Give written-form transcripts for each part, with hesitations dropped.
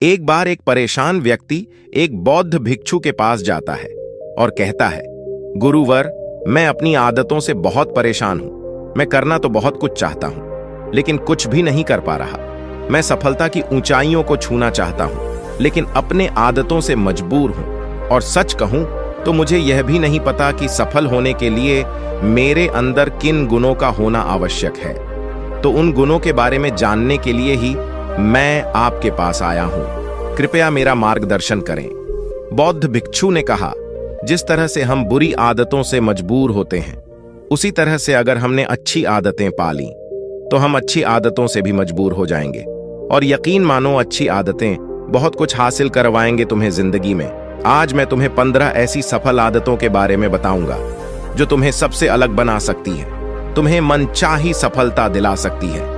एक बार एक परेशान व्यक्ति एक बौद्ध भिक्षु के पास जाता है और कहता है, गुरुवर, मैं अपनी आदतों से बहुत परेशान हूं। मैं करना तो बहुत कुछ चाहता हूं, लेकिन कुछ भी नहीं कर पा रहा। मैं सफलता की ऊंचाइयों को छूना चाहता हूं, लेकिन अपने आदतों से मजबूर हूं। और सच कहूं तो मुझे यह भी नहीं पता कि सफल होने के लिए मेरे अंदर किन गुणों का होना आवश्यक है। तो उन गुणों के बारे में जानने के लिए ही मैं आपके पास आया हूं। कृपया मेरा मार्गदर्शन करें। बौद्ध भिक्षु ने कहा, जिस तरह से हम बुरी आदतों से मजबूर होते हैं, उसी तरह से अगर हमने अच्छी आदतें पाली तो हम अच्छी आदतों से भी मजबूर हो जाएंगे। और यकीन मानो, अच्छी आदतें बहुत कुछ हासिल करवाएंगे तुम्हें जिंदगी में। आज मैं तुम्हें 15 ऐसी सफल आदतों के बारे में बताऊंगा जो तुम्हें सबसे अलग बना सकती है, तुम्हें मनचाही सफलता दिला सकती है,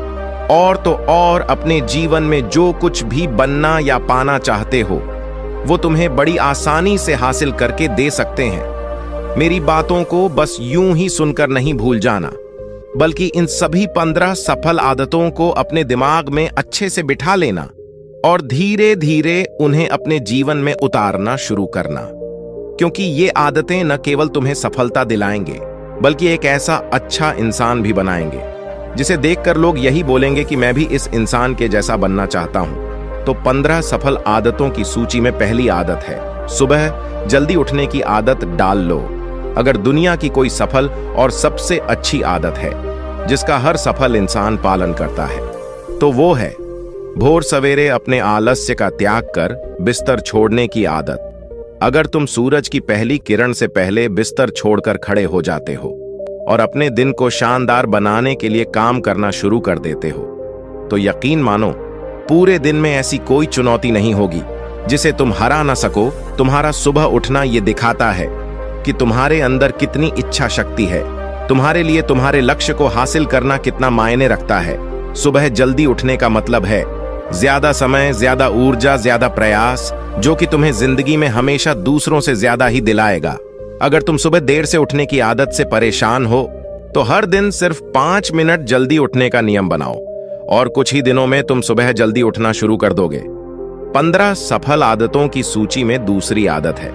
और तो और अपने जीवन में जो कुछ भी बनना या पाना चाहते हो वो तुम्हें बड़ी आसानी से हासिल करके दे सकते हैं। मेरी बातों को बस यूं ही सुनकर नहीं भूल जाना, बल्कि इन सभी 15 सफल आदतों को अपने दिमाग में अच्छे से बिठा लेना और धीरे धीरे उन्हें अपने जीवन में उतारना शुरू करना। क्योंकि ये आदतें न केवल तुम्हें सफलता दिलाएंगे, बल्कि एक ऐसा अच्छा इंसान भी बनाएंगे जिसे देखकर लोग यही बोलेंगे कि मैं भी इस इंसान के जैसा बनना चाहता हूं। तो 15 सफल आदतों की सूची में पहली आदत है, सुबह जल्दी उठने की आदत डाल लो। अगर दुनिया की कोई सफल और सबसे अच्छी आदत है जिसका हर सफल इंसान पालन करता है, तो वो है भोर सवेरे अपने आलस्य का त्याग कर बिस्तर छोड़ने की आदत। अगर तुम सूरज की पहली किरण से पहले बिस्तर छोड़कर खड़े हो जाते हो और अपने दिन को शानदार बनाने के लिए काम करना शुरू कर देते हो, तो यकीन मानो, पूरे दिन में ऐसी कोई चुनौती नहीं होगी जिसे तुम हरा ना सको। तुम्हारा सुबह उठना ये दिखाता है कि तुम्हारे अंदर कितनी इच्छा शक्ति है, तुम्हारे लिए तुम्हारे लक्ष्य को हासिल करना कितना मायने रखता है। सुबह जल्दी उठने का मतलब है ज्यादा समय, ज्यादा ऊर्जा, ज्यादा प्रयास, जो कि तुम्हें जिंदगी में हमेशा दूसरों से ज्यादा ही दिलाएगा। अगर तुम सुबह देर से उठने की आदत से परेशान हो तो हर दिन सिर्फ 5 मिनट जल्दी उठने का नियम बनाओ और कुछ ही दिनों में तुम सुबह जल्दी उठना शुरू कर दोगे। 15 सफल आदतों की सूची में दूसरी आदत है,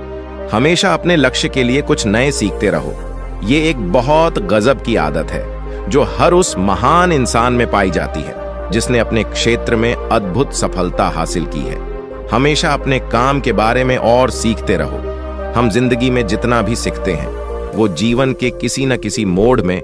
हमेशा अपने लक्ष्य के लिए कुछ नए सीखते रहो। ये एक बहुत गजब की आदत है जो हर उस महान इंसान में पाई जाती है जिसने अपने क्षेत्र में अद्भुत सफलता हासिल की है। हमेशा अपने काम के बारे में और सीखते रहो। हम जिंदगी में जितना भी सीखते हैं वो जीवन के किसी न किसी मोड़ में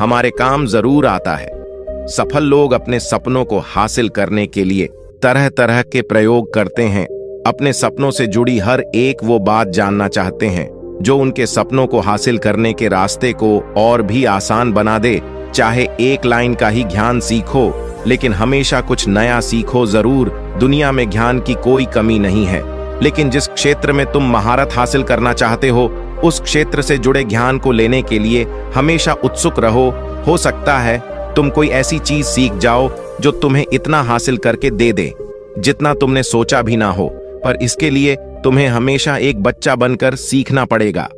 हमारे काम जरूर आता है। सफल लोग अपने सपनों को हासिल करने के लिए तरह तरह के प्रयोग करते हैं। अपने सपनों से जुड़ी हर एक वो बात जानना चाहते हैं जो उनके सपनों को हासिल करने के रास्ते को और भी आसान बना दे। चाहे एक लाइन का ही ज्ञान सीखो, लेकिन हमेशा कुछ नया सीखो जरूर। दुनिया में ज्ञान की कोई कमी नहीं है, लेकिन जिस क्षेत्र में तुम महारत हासिल करना चाहते हो उस क्षेत्र से जुड़े ज्ञान को लेने के लिए हमेशा उत्सुक रहो। हो सकता है तुम कोई ऐसी चीज सीख जाओ जो तुम्हें इतना हासिल करके दे दे जितना तुमने सोचा भी ना हो, पर इसके लिए तुम्हें हमेशा एक बच्चा बनकर सीखना पड़ेगा।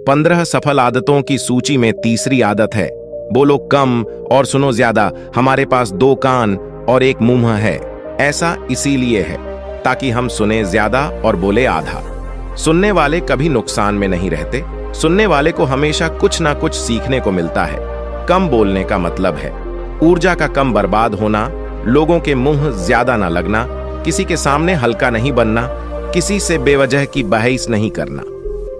15 सफल आदतों की सूची में तीसरी आदत है, बोलो कम और सुनो ज्यादा। हमारे पास 2 कान और 1 मुंह है। ऐसा इसीलिए है ताकि हम सुने ज्यादा और बोले आधा। सुनने वाले कभी नुकसान में नहीं रहते। सुनने वाले को हमेशा कुछ ना कुछ सीखने को मिलता है। कम बोलने का मतलब है ऊर्जा का कम बर्बाद होना, लोगों के मुंह ज्यादा ना लगना, किसी के सामने हल्का नहीं बनना, किसी से बेवजह की बहस नहीं करना।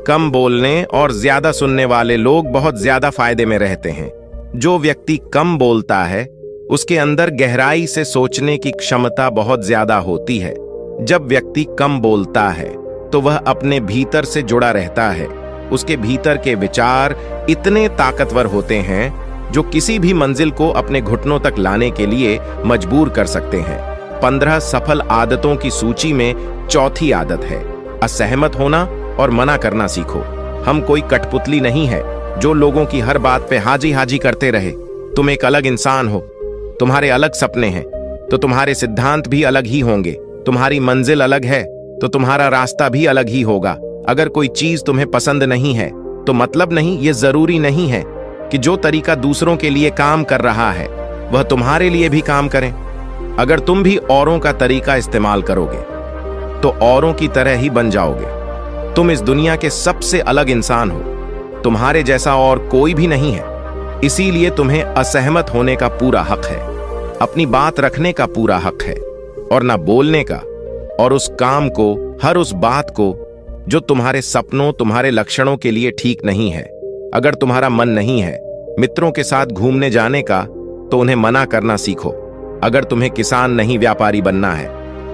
कम बोलने और ज्यादा सुनने वाले लोग बहुत ज्यादा फायदे में रहते हैं। जो व्यक्ति कम बोलता है उसके अंदर गहराई से सोचने की क्षमता बहुत ज्यादा होती है। जब व्यक्ति कम बोलता है तो वह अपने भीतर से जुड़ा रहता है। उसके भीतर के विचार इतने ताकतवर होते हैं जो किसी भी मंजिल को अपने घुटनों तक लाने के लिए मजबूर कर सकते हैं। 15 सफल आदतों की सूची में चौथी आदत है, असहमत होना और मना करना सीखो। हम कोई कठपुतली नहीं है जो लोगों की हर बात पे हाजी हाजी करते रहे। तुम एक अलग इंसान हो, तुम्हारे अलग सपने हैं, तो तुम्हारे सिद्धांत भी अलग ही होंगे। तुम्हारी मंजिल अलग है तो तुम्हारा रास्ता भी अलग ही होगा। अगर कोई चीज तुम्हें पसंद नहीं है तो मतलब नहीं, ये जरूरी नहीं है कि जो तरीका दूसरों के लिए काम कर रहा है वह तुम्हारे लिए भी काम करें। अगर तुम भी औरों का तरीका इस्तेमाल करोगे तो औरों की तरह ही बन जाओगे। तुम इस दुनिया के सबसे अलग इंसान हो, तुम्हारे जैसा और कोई भी नहीं है। इसीलिए तुम्हें असहमत होने का पूरा हक है, अपनी बात रखने का पूरा हक है, और ना बोलने का, और उस काम को, हर उस बात को जो तुम्हारे सपनों, तुम्हारे लक्षणों के लिए ठीक नहीं है। अगर तुम्हारा मन नहीं है मित्रों के साथ घूमने जाने का, तो उन्हें मना करना सीखो। अगर तुम्हें किसान नहीं व्यापारी बनना है,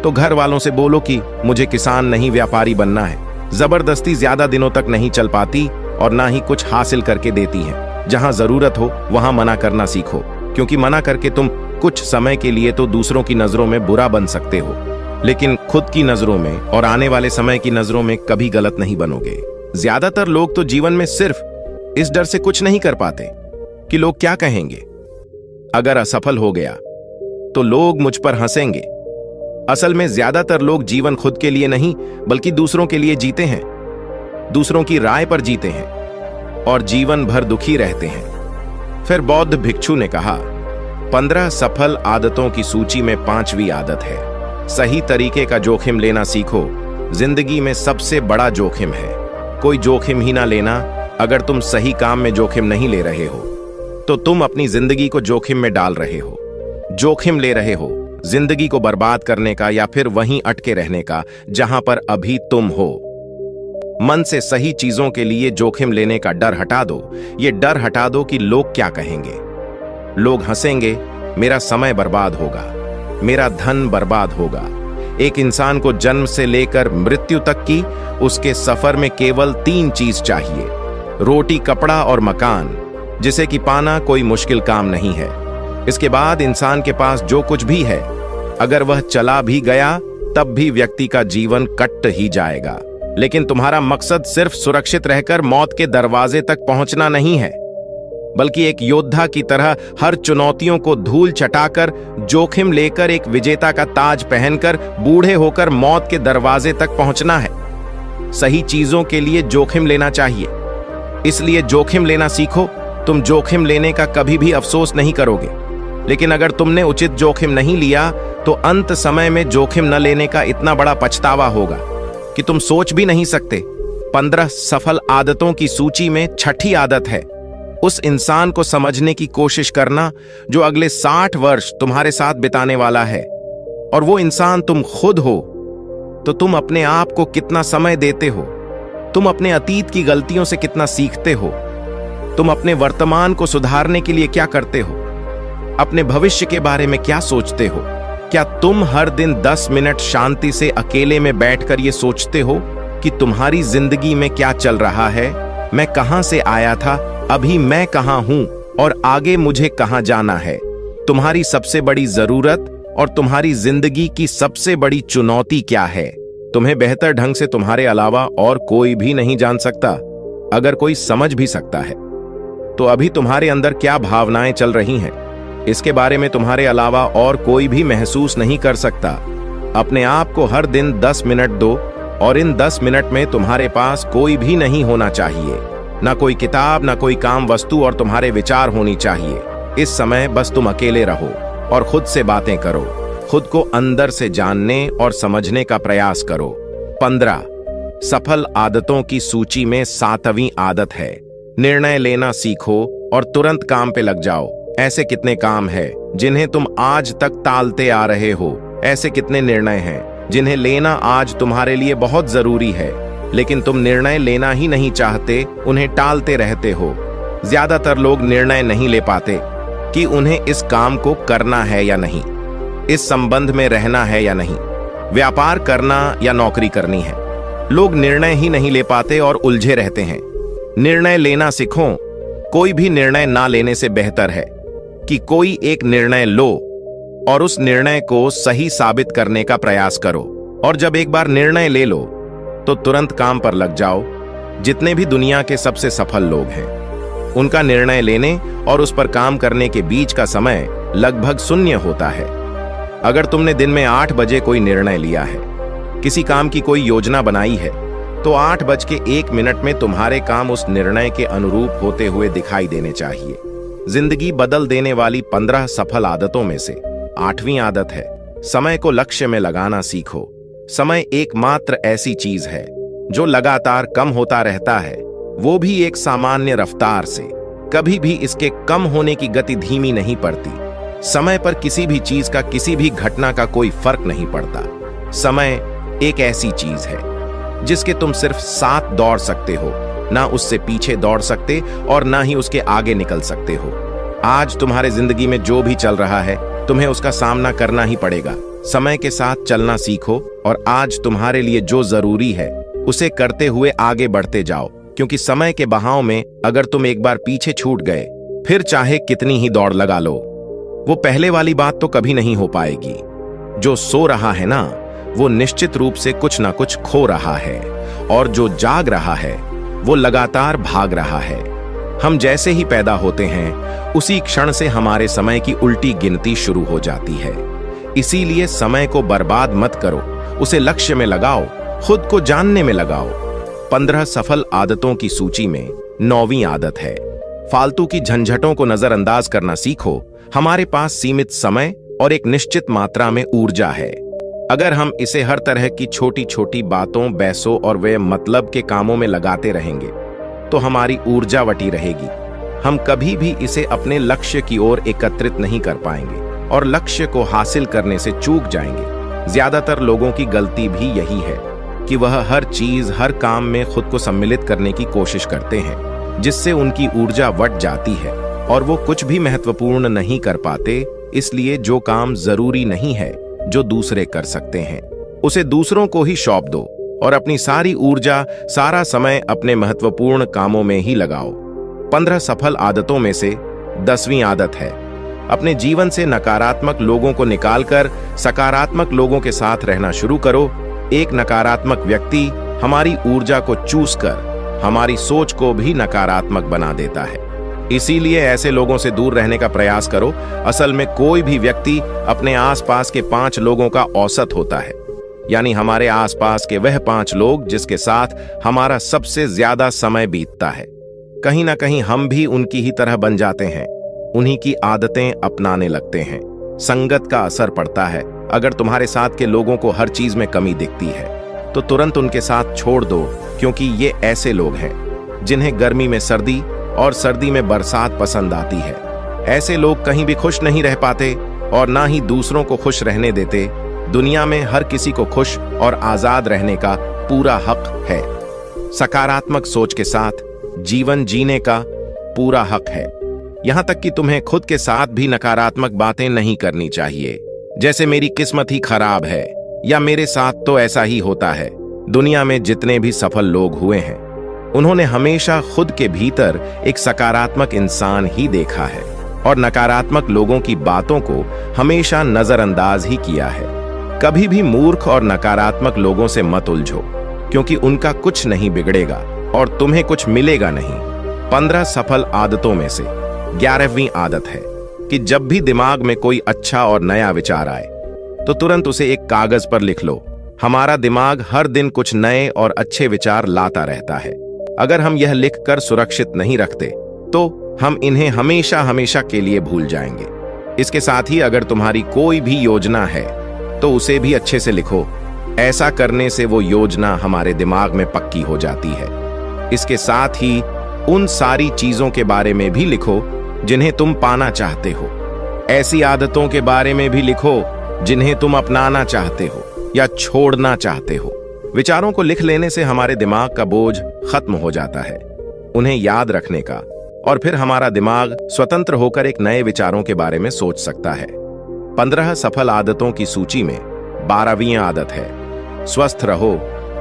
तो घर वालों से बोलो कि मुझे किसान नहीं व्यापारी बनना है। जबरदस्ती ज्यादा दिनों तक नहीं चल पाती और ना ही कुछ हासिल करके देती है। जहां जरूरत हो वहां मना करना सीखो, क्योंकि मना करके तुम कुछ समय के लिए तो दूसरों की नजरों में बुरा बन सकते हो, लेकिन खुद की नजरों में और आने वाले समय की नजरों में कभी गलत नहीं बनोगे। ज्यादातर लोग तो जीवन में सिर्फ इस डर से कुछ नहीं कर पाते कि लोग क्या कहेंगे। अगर असफल हो गया तो लोग मुझ पर हंसेंगे। असल में ज्यादातर लोग जीवन खुद के लिए नहीं बल्कि दूसरों के लिए जीते हैं, दूसरों की राय पर जीते हैं और जीवन भर दुखी रहते हैं। फिर बौद्ध भिक्षु ने कहा, 15 सफल आदतों की सूची में 5वीं आदत है, सही तरीके का जोखिम लेना सीखो। जिंदगी में सबसे बड़ा जोखिम है कोई जोखिम ही ना लेना। अगर तुम सही काम में जोखिम नहीं ले रहे हो तो तुम अपनी जिंदगी को जोखिम में डाल रहे हो। जोखिम ले रहे हो जिंदगी को बर्बाद करने का या फिर वहीं अटके रहने का जहां पर अभी तुम हो। मन से सही चीजों के लिए जोखिम लेने का डर हटा दो। ये डर हटा दो कि लोग क्या कहेंगे। लोग हंसेंगे, मेरा समय बर्बाद होगा, मेरा धन बर्बाद होगा। एक इंसान को जन्म से लेकर मृत्यु तक की उसके सफर में केवल 3 चीज चाहिए, रोटी, कपड़ा और मकान, जिसे कि पाना कोई मुश्किल काम नहीं है। इसके बाद इंसान के पास जो कुछ भी है, अगर वह चला भी गया तब भी व्यक्ति का जीवन कट ही जाएगा। लेकिन तुम्हारा मकसद सिर्फ सुरक्षित रहकर मौत के दरवाजे तक पहुंचना नहीं है, बल्कि एक योद्धा की तरह हर चुनौतियों को धूल चटाकर, जोखिम लेकर, एक विजेता का ताज पहनकर, बूढ़े होकर मौत के दरवाजे तक पहुंचना है। सही चीजों के लिए जोखिम लेना चाहिए, इसलिए जोखिम लेना सीखो। तुम जोखिम लेने का कभी भी अफसोस नहीं करोगे, लेकिन अगर तुमने उचित जोखिम नहीं लिया तो अंत समय में जोखिम न लेने का इतना बड़ा पछतावा होगा कि तुम सोच भी नहीं सकते। 15 सफल आदतों की सूची में 6ठी आदत है, उस इंसान को समझने की कोशिश करना जो अगले 60 वर्ष तुम्हारे साथ बिताने वाला है, और वो इंसान तुम खुद हो। तो तुम अपने आप को कितना समय देते हो, तुम अपने अतीत की गलतियों से कितना सीखते हो, तुम अपने वर्तमान को सुधारने के लिए क्या करते हो, अपने भविष्य के बारे में क्या सोचते हो। क्या तुम हर दिन 10 मिनट शांति से अकेले में बैठकर ये सोचते हो कि तुम्हारी जिंदगी में क्या चल रहा है, मैं कहां से आया था, अभी मैं कहां हूं और आगे मुझे कहां जाना है। तुम्हारी सबसे बड़ी जरूरत और तुम्हारी जिंदगी की सबसे बड़ी चुनौती क्या है। तुम्हें बेहतर ढंग से तुम्हारे अलावा और कोई भी नहीं जान सकता। अगर कोई समझ भी सकता है तो अभी तुम्हारे अंदर क्या भावनाएं चल रही हैं, इसके बारे में तुम्हारे अलावा और कोई भी महसूस नहीं कर सकता। अपने आप को हर दिन 10 मिनट दो, और इन 10 मिनट में तुम्हारे पास कोई भी नहीं होना चाहिए, ना कोई किताब, ना कोई काम वस्तु, और तुम्हारे विचार होनी चाहिए। इस समय बस तुम अकेले रहो और खुद से बातें करो, खुद को अंदर से जानने और समझने का प्रयास करो। 15 सफल आदतों की सूची में 7वीं आदत है, निर्णय लेना सीखो और तुरंत काम पे लग जाओ। ऐसे कितने काम हैं जिन्हें तुम आज तक टालते आ रहे हो। ऐसे कितने निर्णय हैं जिन्हें लेना आज तुम्हारे लिए बहुत जरूरी है, लेकिन तुम निर्णय लेना ही नहीं चाहते, उन्हें टालते रहते हो। ज्यादातर लोग निर्णय नहीं ले पाते कि उन्हें इस काम को करना है या नहीं, इस संबंध में रहना है या नहीं, व्यापार करना या नौकरी करनी है। लोग निर्णय ही नहीं ले पाते और उलझे रहते हैं। निर्णय लेना सीखो। कोई भी निर्णय ना लेने से बेहतर है कि कोई एक निर्णय लो और उस निर्णय को सही साबित करने का प्रयास करो। और जब एक बार निर्णय ले लो तो तुरंत काम पर लग जाओ। जितने भी दुनिया के सबसे सफल लोग हैं, उनका निर्णय लेने और उस पर काम करने के बीच का समय लगभग 0 होता है। अगर तुमने दिन में 8 बजे कोई निर्णय लिया है, किसी काम की कोई योजना बनाई है, तो 8:01 में तुम्हारे काम उस निर्णय के अनुरूप होते हुए दिखाई देने चाहिए। जिंदगी बदल देने वाली 15 सफल आदतों में से 8वीं आदत है, समय को लक्ष्य में लगाना सीखो। समय एकमात्र ऐसी चीज है जो लगातार कम होता रहता है, वो भी एक सामान्य रफ्तार से। कभी भी इसके कम होने की गति धीमी नहीं पड़ती। समय पर किसी भी चीज का, किसी भी घटना का कोई फर्क नहीं पड़ता। समय एक ऐसी चीज है जिसके तुम सिर्फ साथ दौड़ सकते हो, ना उससे पीछे दौड़ सकते और ना ही उसके आगे निकल सकते हो। आज तुम्हारे जिंदगी में जो भी चल रहा है, तुम्हें उसका सामना करना ही पड़ेगा। समय के साथ चलना सीखो और आज तुम्हारे लिए जो जरूरी है उसे करते हुए आगे बढ़ते जाओ, क्योंकि समय के बहाव में अगर तुम एक बार पीछे छूट गए, फिर चाहे कितनी ही दौड़ लगा लो, वो पहले वाली बात तो कभी नहीं हो पाएगी। जो सो रहा है ना, वो निश्चित रूप से कुछ ना कुछ खो रहा है, और जो जाग रहा है वो लगातार भाग रहा है। हम जैसे ही पैदा होते हैं, उसी क्षण से हमारे समय की उल्टी गिनती शुरू हो जाती है। इसीलिए समय को बर्बाद मत करो, उसे लक्ष्य में लगाओ, खुद को जानने में लगाओ। 15 सफल आदतों की सूची में 9वीं आदत है, फालतू की झंझटों को नजरअंदाज करना सीखो। हमारे पास सीमित समय और एक निश्चित मात्रा में ऊर्जा है। अगर हम इसे हर तरह की छोटी छोटी बातों, बहसों और वे मतलब के कामों में लगाते रहेंगे, तो हमारी ऊर्जा वटी रहेगी। हम कभी भी इसे अपने लक्ष्य की ओर एकत्रित नहीं कर पाएंगे और लक्ष्य को हासिल करने से चूक जाएंगे। ज्यादातर लोगों की गलती भी यही है कि वह हर चीज, हर काम में खुद को सम्मिलित करने की कोशिश करते हैं, जिससे उनकी ऊर्जा वट जाती है और वो कुछ भी महत्वपूर्ण नहीं कर पाते। इसलिए जो काम जरूरी नहीं है, जो दूसरे कर सकते हैं, उसे दूसरों को ही सौंप दो और अपनी सारी ऊर्जा, सारा समय अपने महत्वपूर्ण कामों में ही लगाओ। 15 सफल आदतों में से 10वीं आदत है, अपने जीवन से नकारात्मक लोगों को निकालकर सकारात्मक लोगों के साथ रहना शुरू करो। एक नकारात्मक व्यक्ति हमारी ऊर्जा को चूस कर हमारी सोच को भी नकारात्मक बना देता है। इसीलिए ऐसे लोगों से दूर रहने का प्रयास करो। असल में कोई भी व्यक्ति अपने आसपास के 5 लोगों का औसत होता है, यानी हमारे आसपास के वह 5 लोग जिसके साथ हमारा सबसे ज्यादा समय बीतता है। कहीं ना कहीं हम भी उनकी ही तरह बन जाते हैं, उन्हीं की आदतें अपनाने लगते हैं। संगत का असर पड़ता है। अगर तुम्हारे साथ के लोगों को हर चीज में कमी दिखती है, तो तुरंत उनके साथ छोड़ दो, क्योंकि ये ऐसे लोग हैं जिन्हें गर्मी में सर्दी और सर्दी में बरसात पसंद आती है। ऐसे लोग कहीं भी खुश नहीं रह पाते और ना ही दूसरों को खुश रहने देते। दुनिया में हर किसी को खुश और आजाद रहने का पूरा हक है। सकारात्मक सोच के साथ जीवन जीने का पूरा हक है। यहां तक कि तुम्हें खुद के साथ भी नकारात्मक बातें नहीं करनी चाहिए, जैसे मेरी किस्मत ही खराब है या मेरे साथ तो ऐसा ही होता है। दुनिया में जितने भी सफल लोग हुए हैं, उन्होंने हमेशा खुद के भीतर एक सकारात्मक इंसान ही देखा है और नकारात्मक लोगों की बातों को हमेशा नजरअंदाज ही किया है। कभी भी मूर्ख और नकारात्मक लोगों से मत उलझो, क्योंकि उनका कुछ नहीं बिगड़ेगा और तुम्हें कुछ मिलेगा नहीं। 15 सफल आदतों में से 11वीं आदत है कि जब भी दिमाग में कोई अच्छा और नया विचार आए, तो तुरंत उसे एक कागज पर लिख लो। हमारा दिमाग हर दिन कुछ नए और अच्छे विचार लाता रहता है। अगर हम यह लिखकर सुरक्षित नहीं रखते, तो हम इन्हें हमेशा हमेशा के लिए भूल जाएंगे। इसके साथ ही अगर तुम्हारी कोई भी योजना है, तो उसे भी अच्छे से लिखो। ऐसा करने से वो योजना हमारे दिमाग में पक्की हो जाती है। इसके साथ ही उन सारी चीजों के बारे में भी लिखो जिन्हें तुम पाना चाहते हो। ऐसी आदतों के बारे में भी लिखो जिन्हें तुम अपनाना चाहते हो या छोड़ना चाहते हो। विचारों को लिख लेने से हमारे दिमाग का बोझ खत्म हो जाता है, उन्हें याद रखने का, और फिर हमारा दिमाग स्वतंत्र होकर एक नए विचारों के बारे में सोच सकता है। 15 सफल आदतों की सूची में 12वीं आदत है, स्वस्थ रहो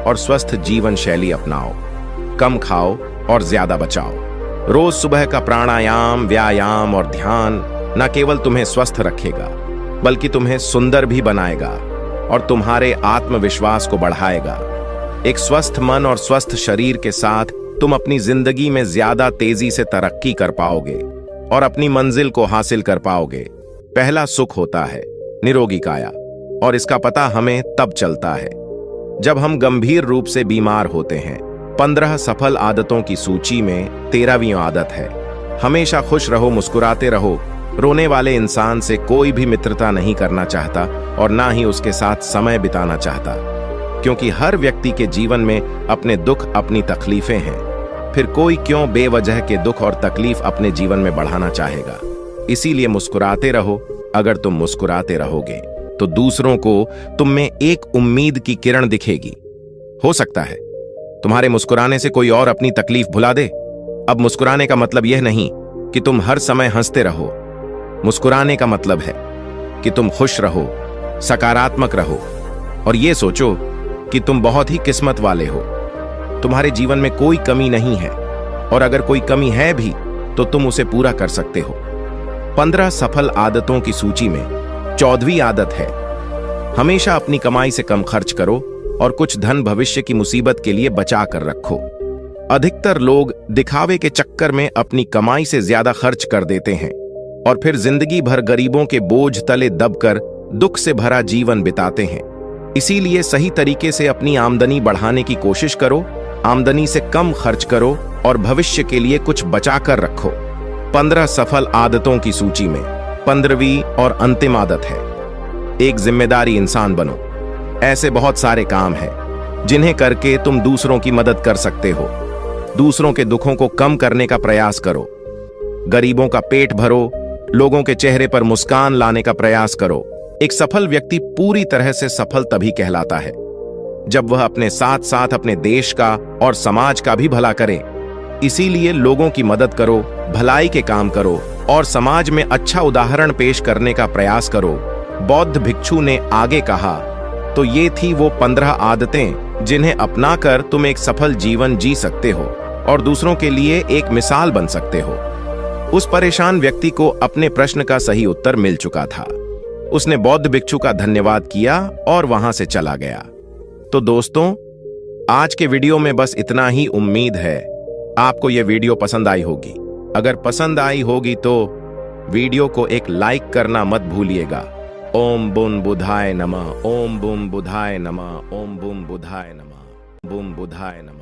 और स्वस्थ जीवन शैली अपनाओ। कम खाओ और ज्यादा बचाओ। रोज सुबह का प्राणायाम, व्यायाम और ध्यान न केवल तुम्हें स्वस्थ रखेगा, बल्कि तुम्हें सुंदर भी बनाएगा और तुम्हारे आत्मविश्वास को बढ़ाएगा। एक स्वस्थ मन और स्वस्थ शरीर के साथ तुम अपनी जिंदगी में ज्यादा तेजी से तरक्की कर पाओगे और अपनी मंजिल को हासिल कर पाओगे। पहला सुख होता है निरोगी काया, और इसका पता हमें तब चलता है जब हम गंभीर रूप से बीमार होते हैं। 15 सफल आदतों की सूची में 13वीं आदत है, हमेशा खुश रहो, मुस्कुराते रहो। रोने वाले इंसान से कोई भी मित्रता नहीं करना चाहता और ना ही उसके साथ समय बिताना चाहता। क्योंकि हर व्यक्ति के जीवन में अपने दुख, अपनी तकलीफें हैं। फिर कोई क्यों बेवजह के दुख और तकलीफ अपने जीवन में बढ़ाना चाहेगा। इसीलिए मुस्कुराते रहो। अगर तुम मुस्कुराते रहोगे तो दूसरों को तुम में एक उम्मीद की किरण दिखेगी। हो सकता है तुम्हारे मुस्कुराने से कोई और अपनी तकलीफ भुला दे। अब मुस्कुराने का मतलब यह नहीं कि तुम हर समय हंसते रहो। मुस्कुराने का मतलब है कि तुम खुश रहो, सकारात्मक रहो और यह सोचो कि तुम बहुत ही किस्मत वाले हो। तुम्हारे जीवन में कोई कमी नहीं है और अगर कोई कमी है भी तो तुम उसे पूरा कर सकते हो। 15 सफल आदतों की सूची में 14वीं आदत है, हमेशा अपनी कमाई से कम खर्च करो और कुछ धन भविष्य की मुसीबत के लिए बचा कर रखो। अधिकतर लोग दिखावे के चक्कर में अपनी कमाई से ज्यादा खर्च कर देते हैं और फिर जिंदगी भर गरीबों के बोझ तले दबकर दुख से भरा जीवन बिताते हैं। इसीलिए सही तरीके से अपनी आमदनी बढ़ाने की कोशिश करो, आमदनी से कम खर्च करो और भविष्य के लिए कुछ बचा कर रखो। 15 सफल आदतों की सूची में 15वीं और अंतिम आदत है, एक जिम्मेदारी इंसान बनो। ऐसे बहुत सारे काम हैं जिन्हें करके तुम दूसरों की मदद कर सकते हो। दूसरों के दुखों को कम करने का प्रयास करो, गरीबों का पेट भरो, लोगों के चेहरे पर मुस्कान लाने का प्रयास करो। एक सफल व्यक्ति पूरी तरह से सफल तभी कहलाता है जब वह अपने साथ साथ अपने देश का और समाज का भी भला करे। इसीलिए लोगों की मदद करो, भलाई के काम करो और समाज में अच्छा उदाहरण पेश करने का प्रयास करो। बौद्ध भिक्षु ने आगे कहा, तो ये थी वो 15 आदतें जिन्हें अपनाकर तुम एक सफल जीवन जी सकते हो और दूसरों के लिए एक मिसाल बन सकते हो। उस परेशान व्यक्ति को अपने प्रश्न का सही उत्तर मिल चुका था। उसने बौद्ध भिक्षु का धन्यवाद किया और वहां से चला गया। तो दोस्तों, आज के वीडियो में बस इतना ही। उम्मीद है आपको यह वीडियो पसंद आई होगी। अगर पसंद आई होगी तो वीडियो को एक लाइक करना मत भूलिएगा। ओम बुम बुधाय नमः, ओम बुम बुधाय नमः, ओम बुम बुधाय नमः, बुम बुधाय नमः।